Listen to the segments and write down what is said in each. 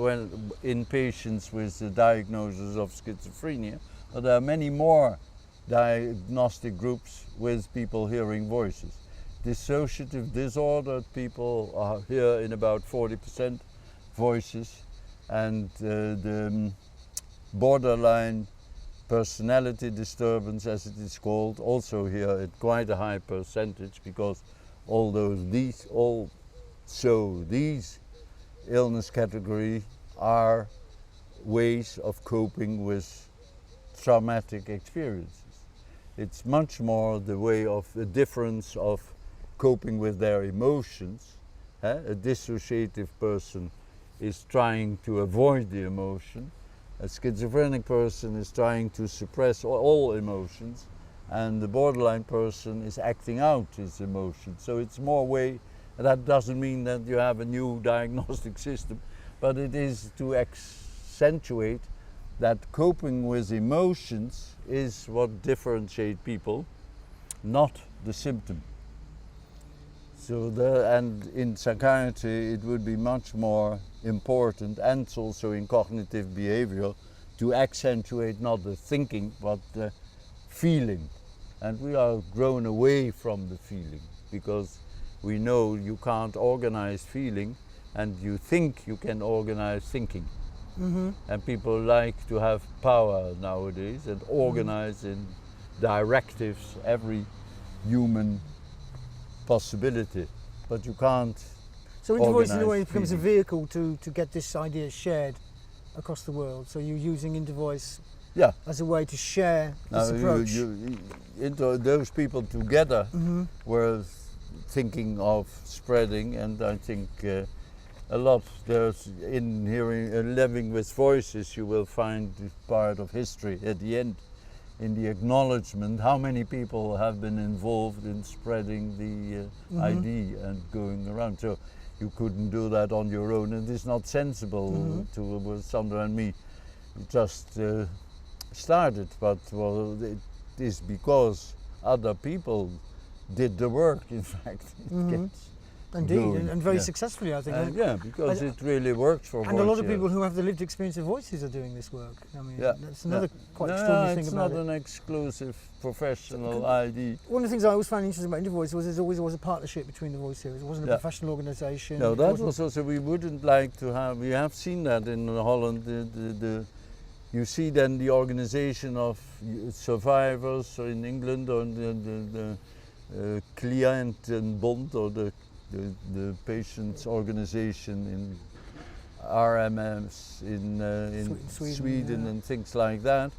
well, in patients with the diagnosis of schizophrenia, but there are many more diagnostic groups with people hearing voices. Dissociative disordered people are here in about 40% voices, and the borderline personality disturbance, as it is called, also here at quite a high percentage, because although these illness category are ways of coping with traumatic experiences. It's much more the way of the difference of coping with their emotions. A dissociative person is trying to avoid the emotion. A schizophrenic person is trying to suppress all emotions, and the borderline person is acting out his emotions. So it's more way. That doesn't mean that you have a new diagnostic system, but it is to accentuate that coping with emotions is what differentiates people, not the symptom. So and in psychiatry it would be much more important, and also in cognitive behavior, to accentuate not the thinking but the feeling. And we are grown away from the feeling, because we know you can't organize feeling, and you think you can organize thinking. Mm-hmm. And people like to have power nowadays and organize in directives every human possibility, but you can't. So Intervoice in a way becomes a vehicle to get this idea shared across the world. So you're using Intervoice as a way to share this approach. Those people together were thinking of spreading, and I think a lot there's in hearing, living with voices, you will find part of history at the end, in the acknowledgement how many people have been involved in spreading the idea and going around. So you couldn't do that on your own, and it's not sensible to with Sandra and me. We just started, but well, it is because other people did the work. In fact, it gets indeed, and very successfully, I think. Because it really works for voice. And a lot of people who have the lived experience of voices are doing this work. I mean, that's another quite extraordinary thing about it. It's not an exclusive professional idea. One of the things I always found interesting about Intervoice was there always was a partnership between the voice hearers. It wasn't a professional organisation. No, that was also, we wouldn't like to have, we have seen that in Holland, you see then the organisation of survivors in England, or the Cliëntenbond, or the patients' organization in RMS in Sweden and things like that.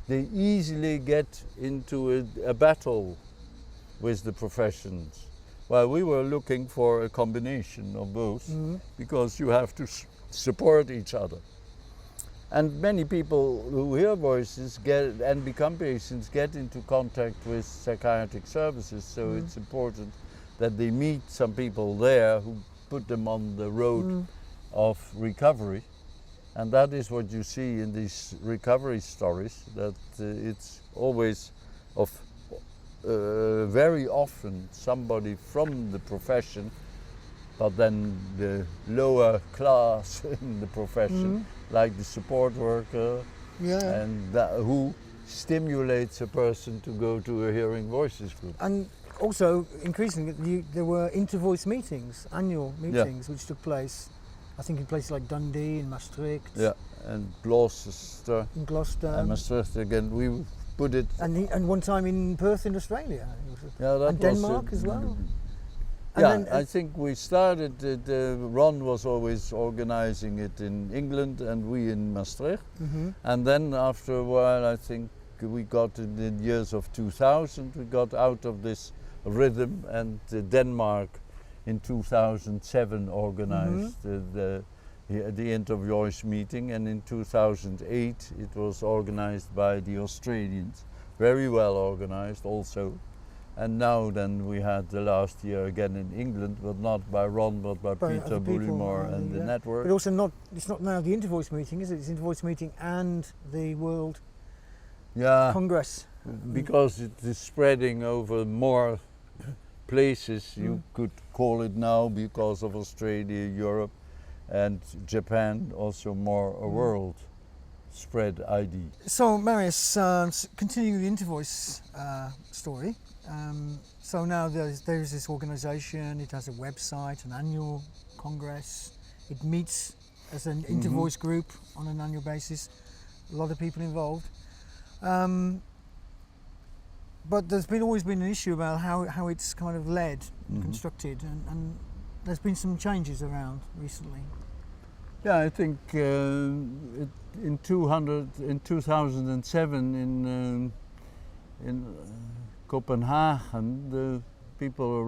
They easily get into a battle with the professions. Well, we were looking for a combination of both, because you have to support each other. And many people who hear voices get and become patients get into contact with psychiatric services, so it's important that they meet some people there who put them on the road of recovery. And that is what you see in these recovery stories, that it's always very often somebody from the profession, but then the lower class in the profession, like the support worker, and who stimulates a person to go to a hearing voices group. And also, increasingly, there were Intervoice meetings, annual meetings, which took place, I think, in places like Dundee and Maastricht. Yeah, and Gloucester. In Gloucester. And Maastricht again. We put it. And one time in Perth in Australia. And Denmark as well. And I think we started, Ron was always organizing it in England and we in Maastricht. And then after a while, I think we got in the years of 2000, we got out of this rhythm, and Denmark in 2007 organized the Intervoice meeting, and in 2008 it was organized by the Australians, very well organized also. And now then we had the last year again in England, but not by Ron, but by Peter Bullimore and the network. But also it's not now the Intervoice meeting, is it? It's Intervoice meeting and the World Congress. Because it is spreading over more places, you could call it now, because of Australia, Europe, and Japan also more a world spread ID. So Marius, continuing the Intervoice story, so now there's this organisation, it has a website, an annual congress, it meets as an Intervoice group on an annual basis, a lot of people involved. But there's always been an issue about how it's kind of led, constructed, and there's been some changes around recently. Yeah, I think in 2007 in Copenhagen, the people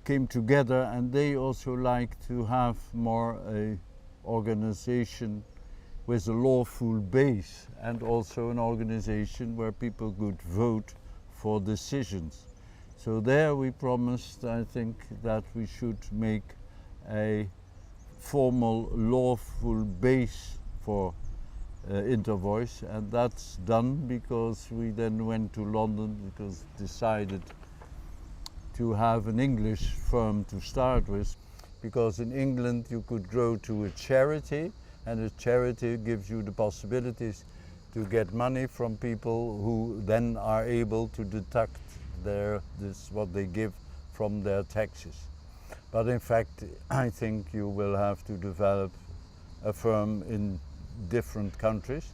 came together, and they also like to have more a organization with a lawful base, and also an organization where people could vote for decisions. So there we promised, I think, that we should make a formal lawful base for Intervoice, and that's done because we then went to London because decided to have an English firm to start with, because in England you could go to a charity, and a charity gives you the possibilities to get money from people who then are able to deduct what they give from their taxes. But in fact, I think you will have to develop a firm in different countries.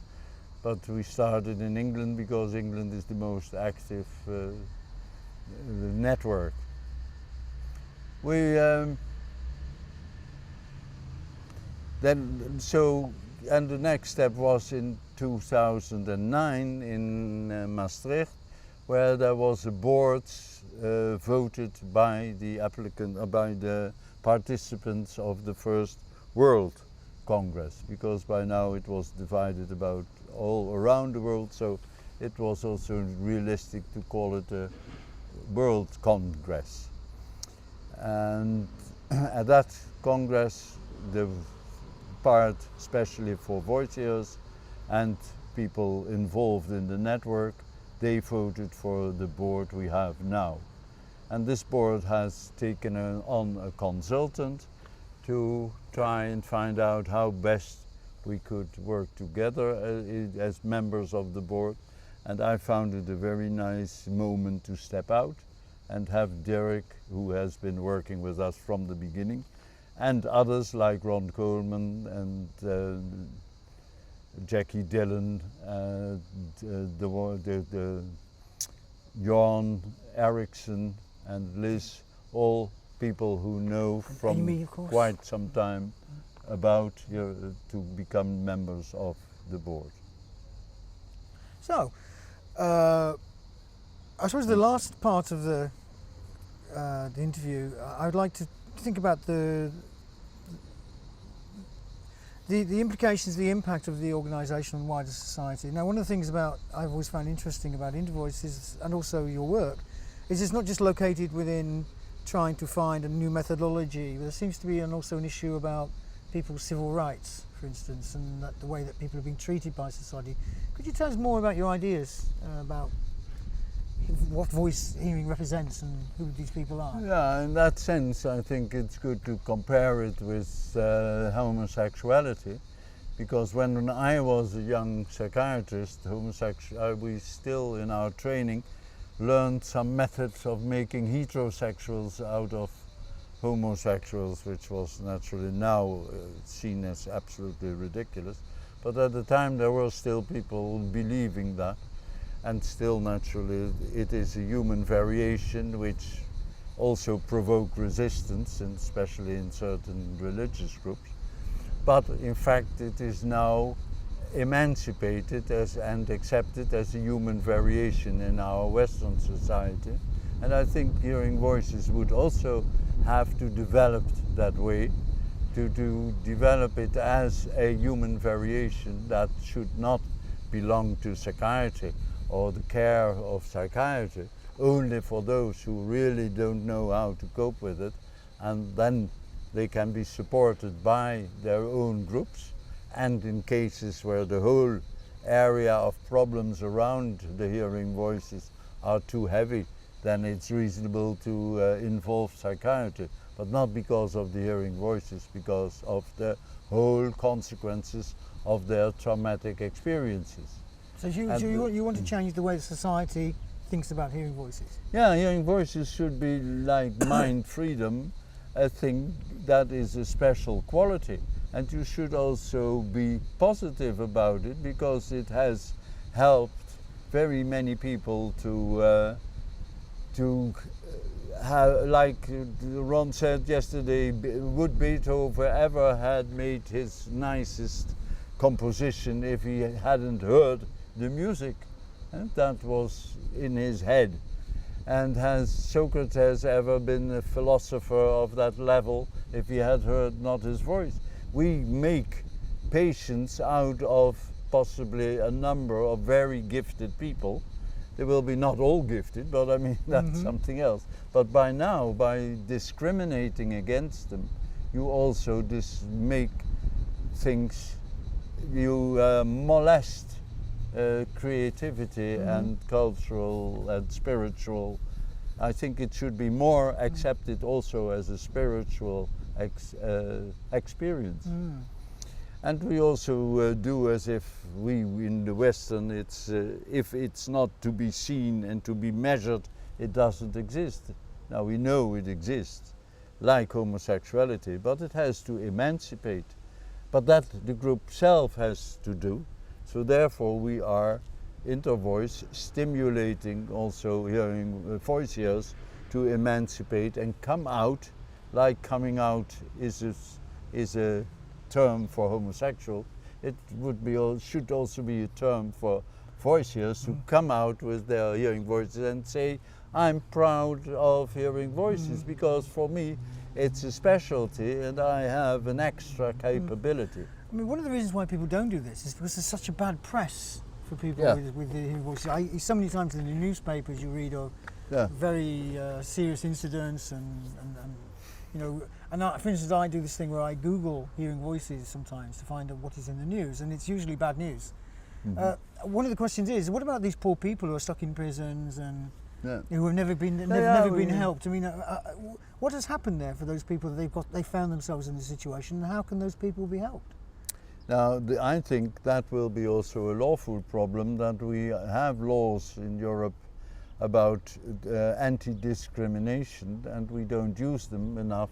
But we started in England because England is the most active network. And the next step was in 2009 in Maastricht, where there was a board voted by the participants of the first World Congress, because by now it was divided about all around the world, so it was also realistic to call it a World Congress. And at that Congress, the part especially for voice-hearers and people involved in the network, they voted for the board we have now. And this board has taken on a consultant to try and find out how best we could work together as members of the board. And I found it a very nice moment to step out and have Derek, who has been working with us from the beginning, and others like Ron Coleman and Jackie Dillon, Jan Eriksson and Liz, all people who know from Amy, quite some time about to become members of the board. So, I suppose the last part of the interview, I'd like to think about the implications, the impact of the organisation on wider society. Now, one of the things I've always found interesting about Intervoice is, and also your work, is it's not just located within trying to find a new methodology, but there seems to be also an issue about people's civil rights, for instance, and the way that people are being treated by society. Could you tell us more about your ideas about what voice hearing represents and who these people are? Yeah, in that sense, I think it's good to compare it with homosexuality, because when I was a young psychiatrist, we still in our training learned some methods of making heterosexuals out of homosexuals, which was naturally now seen as absolutely ridiculous. But at the time there were still people believing that. And still, naturally, it is a human variation which also provokes resistance, and especially in certain religious groups. But in fact, it is now emancipated and accepted as a human variation in our Western society. And I think hearing voices would also have to develop that way, to develop it as a human variation that should not belong to psychiatry or the care of psychiatry, only for those who really don't know how to cope with it, and then they can be supported by their own groups, and in cases where the whole area of problems around the hearing voices are too heavy, then it's reasonable to involve psychiatry. but not because of the hearing voices, because of the whole consequences of their traumatic experiences. So you want to change the way society thinks about hearing voices? Yeah, hearing voices should be like mind freedom, a thing that is a special quality. And you should also be positive about it, because it has helped very many people to have, like Ron said yesterday, would Beethoven ever had made his nicest composition if he hadn't heard the music? And that was in his head. And has Socrates ever been a philosopher of that level if he had heard not his voice? We make patients out of possibly a number of very gifted people. They will be not all gifted, but I mean, that's something else. But by now, by discriminating against them, you also make things, you molest creativity and cultural and spiritual. I think it should be more accepted also as a spiritual experience. And we also do as if we in the Western, if it's not to be seen and to be measured, it doesn't exist. Now we know it exists, like homosexuality, but it has to emancipate. But that the group self has to do. So therefore we are Intervoice stimulating also hearing voice hearers to emancipate and come out, like coming out is a term for homosexual. It should also be a term for voice hearers to come out with their hearing voices and say, I'm proud of hearing voices, because for me it's a specialty and I have an extra capability. I mean, one of the reasons why people don't do this is because there's such a bad press for people with the hearing voices. So many times in the newspapers you read of very serious incidents and you know, and for instance I do this thing where I Google hearing voices sometimes to find out what is in the news, and it's usually bad news. One of the questions is, what about these poor people who are stuck in prisons and who have never been helped? I mean, what has happened there for those people that they found themselves in this situation, and how can those people be helped? Now, I think that will be also a lawful problem, that we have laws in Europe about anti-discrimination and we don't use them enough,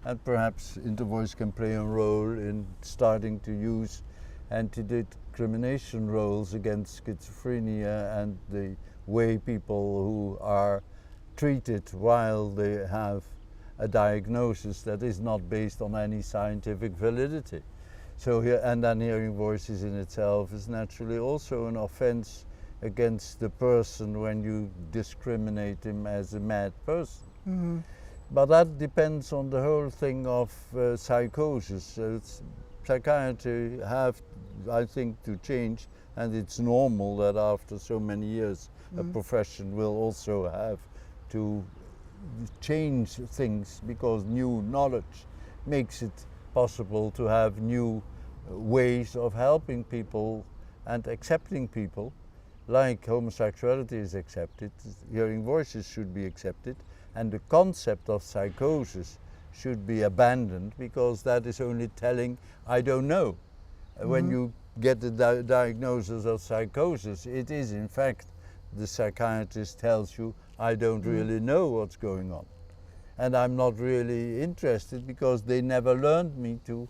and perhaps Intervoice can play a role in starting to use anti-discrimination roles against schizophrenia and the way people who are treated while they have a diagnosis that is not based on any scientific validity. So and then hearing voices in itself is naturally also an offense against the person when you discriminate him as a mad person. But that depends on the whole thing of psychosis. Psychiatry have, I think, to change, and it's normal that after so many years a profession will also have to change things, because new knowledge makes it possible to have new ways of helping people and accepting people. Like homosexuality is accepted, hearing voices should be accepted, and the concept of psychosis should be abandoned, because that is only telling, I don't know. When you get the diagnosis of psychosis, it is in fact the psychiatrist tells you, I don't really know what's going on. And I'm not really interested, because they never learned me to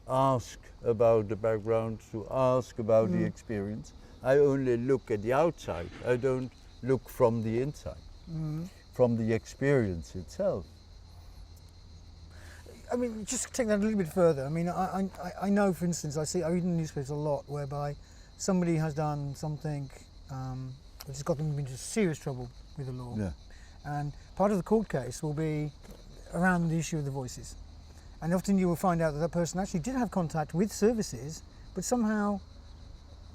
ask about the background, to ask about the experience. I only look at the outside. I don't look from the inside, from the experience itself. I mean, just take that a little bit further. I mean, I know, for instance, I read in the newspapers a lot whereby somebody has done something which has got them into serious trouble with the law. And part of the court case will be around the issue of the voices. And often you will find out that that person actually did have contact with services, but somehow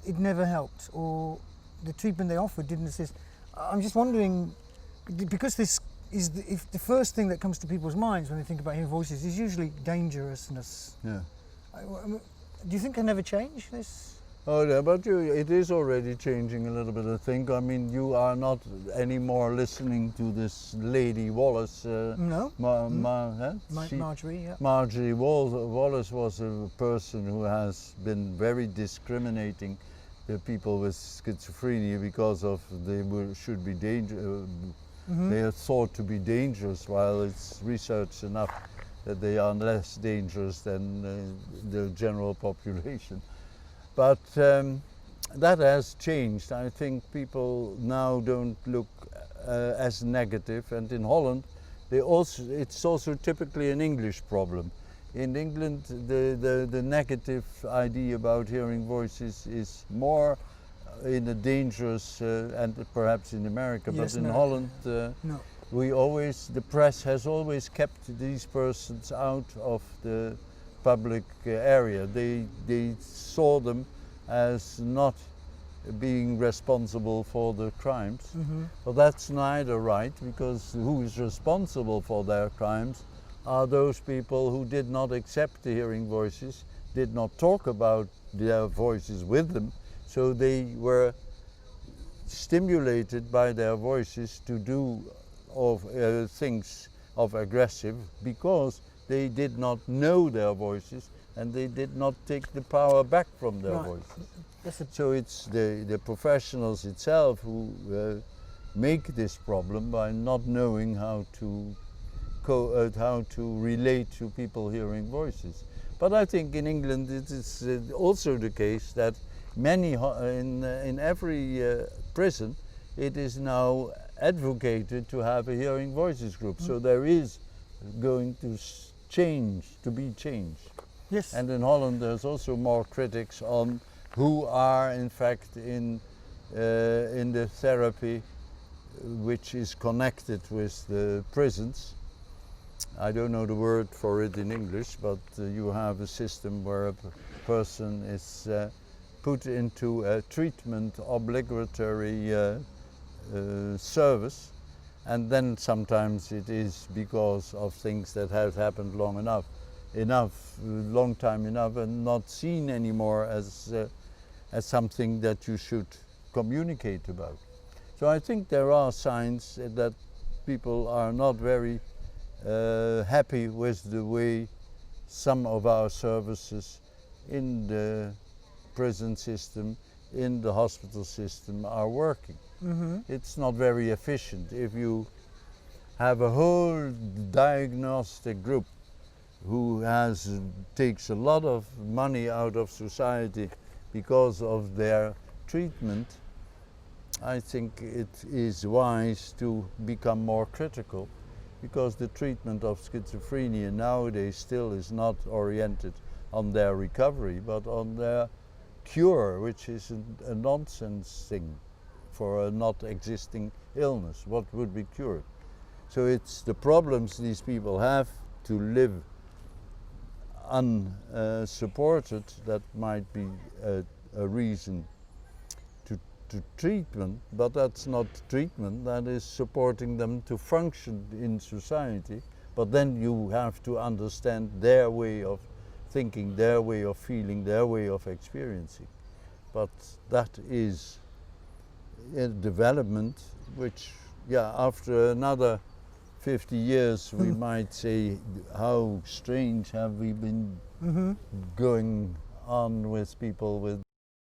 it never helped, or the treatment they offered didn't assist. I'm just wondering, because this is if the first thing that comes to people's minds when they think about hearing voices is usually dangerousness. Do you think they never change this? Oh, yeah, but it is already changing a little bit, I think. I mean, you are not anymore listening to this lady Wallace. No. Marjorie, yeah. Marjorie Wallace was a person who has been very discriminating the people with schizophrenia because of should be they are thought to be dangerous, while it's research enough that they are less dangerous than the general population. But that has changed. I think people now don't look as negative, and in Holland it's also typically an English problem. In England the negative idea about hearing voices is more in a dangerous, and perhaps in America, yes, but in no. Holland No. the press has always kept these persons out of the public area. They saw them as not being responsible for the crimes. Well, that's neither right, because who is responsible for their crimes are those people who did not accept the hearing voices, did not talk about their voices with them, so they were stimulated by their voices to do things of aggressive because they did not know their voices and they did not take the power back from their voices. So it's the professionals itself who make this problem by not knowing how to relate to people hearing voices. But I think in England it is also the case that many in every prison it is now advocated to have a hearing voices group. So there is going to be change. Yes. And in Holland there's also more critics on who are in fact in the therapy which is connected with the prisons. I don't know the word for it in English, but you have a system where a person is put into a treatment obligatory service, and then sometimes it is because of things that have happened long time enough, and not seen anymore as something that you should communicate about. So I think there are signs that people are not very happy with the way some of our services in the prison system, in the hospital system are working. It's not very efficient. If you have a whole diagnostic group who takes a lot of money out of society because of their treatment, I think it is wise to become more critical, because the treatment of schizophrenia nowadays still is not oriented on their recovery, but on their cure, which is a nonsense thing for a not existing illness. What would be cured? So it's the problems these people have to live unsupported that might be a reason to treatment, but that's not treatment, that is supporting them to function in society. But then you have to understand their way of thinking, their way of feeling, their way of experiencing. But that is a development which, after another 50 years we might say, how strange have we been going on with people with